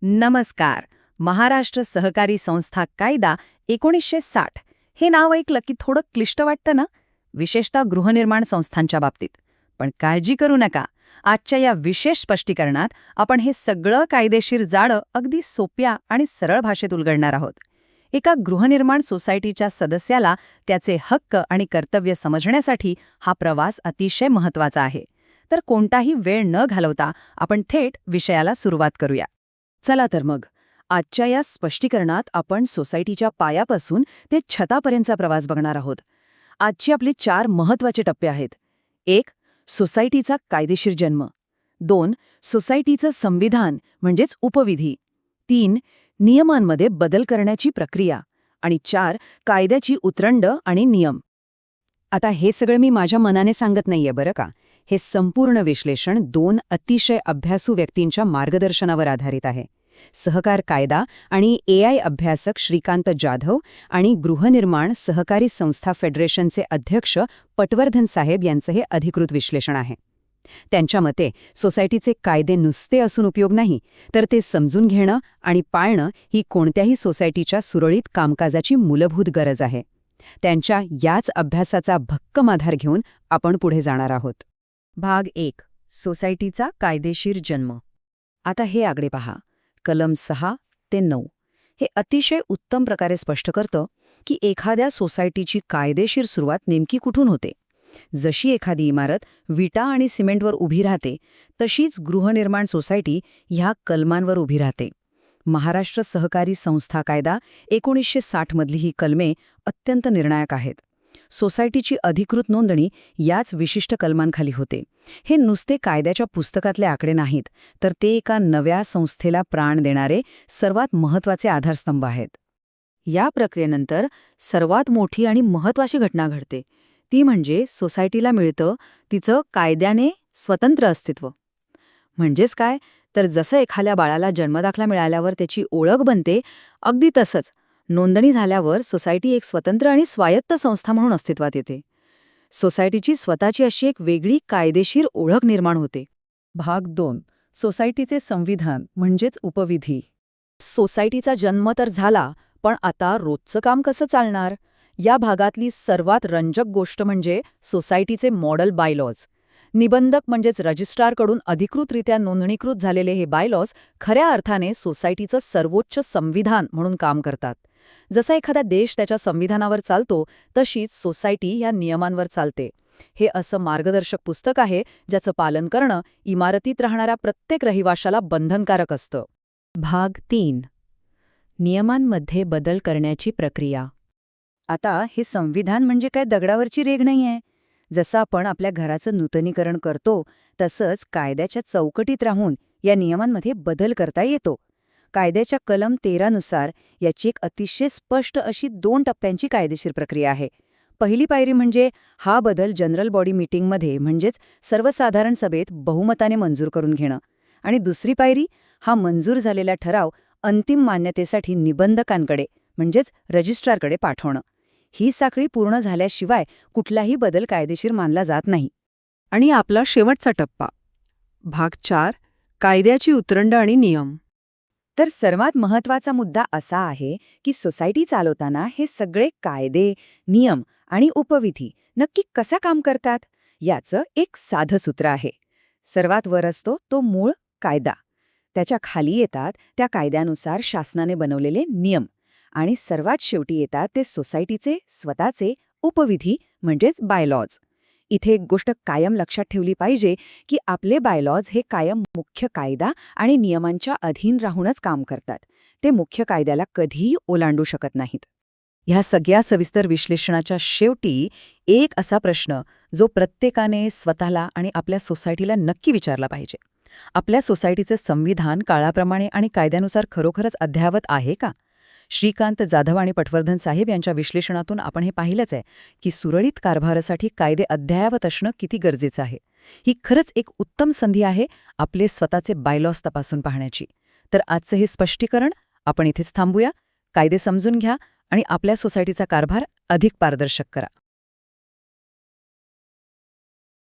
नमस्कार. महाराष्ट्र सहकारी संस्था कायदा 1960 हे नाव ऐकलं की थोडं क्लिष्ट वाटतं ना, विशेषतः गृहनिर्माण संस्थांच्या बाबतीत. पण काळजी करू नका. आजच्या या विशेष स्पष्टीकरणात आपण हे सगळं कायदेशीर जाळं अगदी सोप्या आणि सरळ भाषेत उलगडणार आहोत. एका गृहनिर्माण सोसायटीच्या सदस्याला त्याचे हक्क आणि कर्तव्य समजण्यासाठी हा प्रवास अतिशय महत्त्वाचा आहे. तर कोणताही वेळ न घालवता आपण थेट विषयाला सुरुवात करूया. चला तर मग, आजच्या या स्पष्टीकरणात आपण सोसायटीच्या पायापासून ते छतापर्यंतचा प्रवास बघणार आहोत. आजचे आपले 4 महत्त्वाचे टप्पे आहेत. 1. सोसायटीचा कायदेशीर जन्म. 2. सोसायटीचं संविधान म्हणजेच उपविधी. 3. नियमांमध्ये बदल करण्याची प्रक्रिया. आणि 4. कायद्याची उतरंड आणि नियम. आता हे सगळं मी माझ्या मनाने सांगत नाहीये बरं का. हे संपूर्ण विश्लेषण 2 अतिशय अभ्यासू व्यक्तींच्या मार्गदर्शनावर आधारित आहे. सहकार कायदा आणि AI अभ्यासक श्रीकांत जाधव आणि गृहनिर्माण सहकारी संस्था फेडरेशनचे अध्यक्ष पटवर्धन साहेब यांचं हे अधिकृत विश्लेषण आहे. त्यांच्या मते सोसायटीचे कायदे नुसते असून उपयोग नाही, तर ते समजून घेणं आणि पाळणं ही कोणत्याही सोसायटीच्या सुरळीत कामकाजाची मूलभूत गरज आहे. त्यांच्या याच अभ्यासाचा भक्कम आधार घेऊन आपण पुढे जाणार आहोत. भाग 1. सोसायटीचा कायदेशीर जन्म. आता हे आकडे पहा. कलम 6 ते 9 हे अतिशय उत्तम प्रकारे स्पष्ट करतं की एखाद्या सोसायटीची कायदेशीर सुरुवात नेमकी कुठून होते. जशी एखादी इमारत विटा आणि सिमेंटवर उभी राहते, तशीच गृहनिर्माण सोसायटी ह्या कलमांवर उभी राहते. महाराष्ट्र सहकारी संस्था कायदा 1960 मधली ही कलमे अत्यंत निर्णायक आहेत. सोसायटीची अधिकृत नोंदणी याच विशिष्ट कलमांखाली होते. हे नुसते कायद्याच्या पुस्तकातले आकडे नाहीत, तर ते एका नव्या संस्थेला प्राण देणारे सर्वात महत्त्वाचे आधारस्तंभ आहेत. या प्रक्रियेनंतर सर्वात मोठी आणि महत्त्वाची घटना घडते. ती म्हणजे सोसायटीला मिळतं तिचं कायद्याने स्वतंत्र अस्तित्व. म्हणजेच काय, तर जसं एखाद्या बाळाला जन्मदाखला मिळाल्यावर त्याची ओळख बनते, अगदी तसंच नोंदणी झाल्यावर सोसायटी एक स्वतंत्र आणि स्वायत्त संस्था म्हणून अस्तित्वात येते. सोसायटीची स्वतःची अशी एक वेगळी कायदेशीर ओळख निर्माण होते. भाग 2. सोसायटीचे संविधान म्हणजेच उपविधी. सोसायटीचा जन्म तर झाला, पण आता रोजचं काम कसं चालणार? या भागातली सर्वात रंजक गोष्ट म्हणजे सोसायटीचे मॉडेल बायलॉज. निबंधक म्हणजेच रजिस्ट्रारकडून अधिकृतरित्या नोंदणीकृत झालेले हे बायलॉज खऱ्या अर्थाने सोसायटीचं सर्वोच्च संविधान म्हणून काम करतात. जसा एखादा देश त्याच्या संविधानावर चालतो, तशीच सोसायटी ह्या नियमांवर चालते. हे असं मार्गदर्शक पुस्तक आहे ज्याचं पालन करणं इमारतीत राहणाऱ्या प्रत्येक रहिवाशाला बंधनकारक असतं. भाग 3. नियमांमध्ये बदल करण्याची प्रक्रिया. आता हे संविधान म्हणजे काय दगडावरची रेघ नाहीये. जसं आपण आपल्या घराचं नूतनीकरण करतो, तसंच कायद्याच्या चौकटीत राहून या नियमांमध्ये बदल करता येतो. कायद्याच्या कलम 13 नुसार याची एक अतिशय स्पष्ट अशी 2 टप्प्यांची कायदेशीर प्रक्रिया आहे. पहिली पायरी म्हणजे हा बदल जनरल बॉडी मीटिंगमध्ये म्हणजेच सर्वसाधारण सभेत बहुमताने मंजूर करून घेणं. आणि दुसरी पायरी, हा मंजूर झालेला ठराव अंतिम मान्यतेसाठी निबंधकांकडे म्हणजेच रजिस्ट्रारकडे पाठवणं. ही साखळी पूर्ण झाल्याशिवाय कुठलाही बदल कायदेशीर मानला जात नाही. आणि आपला शेवटचा टप्पा, भाग 4. कायद्याची उतरंड आणि नियम. तर सर्वात महत्त्वाचा मुद्दा असा आहे की सोसायटी चालवताना हे सगळे कायदे, नियम आणि उपविधी नक्की कसा काम करतात याचं एक साधं सूत्र आहे. सर्वात वर असतो तो मूळ कायदा. त्याच्या खाली येतात त्या कायद्यानुसार शासनाने बनवलेले नियम. आणि सर्वात शेवटी येतात ते सोसायटीचे स्वतःचे उपविधी म्हणजेच बायलॉज. इथे एक गोष्ट कायम लक्षात ठेवली पाहिजे की आपले बायलॉज हे कायम मुख्य कायदा आणि नियमांच्या अधीन राहूनच काम करतात. ते मुख्य कायद्याला कधीही ओलांडू शकत नाहीत. ह्या सगळ्या सविस्तर विश्लेषणाच्या शेवटी एक असा प्रश्न जो प्रत्येकाने स्वतःला आणि आपल्या सोसायटीला नक्की विचारला पाहिजे. आपल्या सोसायटीचे संविधान काळाप्रमाणे आणि कायद्यानुसार खरोखरच अद्ययावत आहे का? श्रीकांत जाधव आणि पटवर्धन साहेब यांच्या विश्लेषणातून आपण हे पाहिलंच आहे की सुरळीत कारभारासाठी कायदे अद्ययावत असणं किती गरजेचं आहे. ही खरंच एक उत्तम संधी आहे आपले स्वतःचे बायलॉज तपासून पाहण्याची. तर आजचं हे स्पष्टीकरण आपण इथेच थांबूया. कायदे समजून घ्या आणि आपल्या सोसायटीचा कारभार अधिक पारदर्शक करा.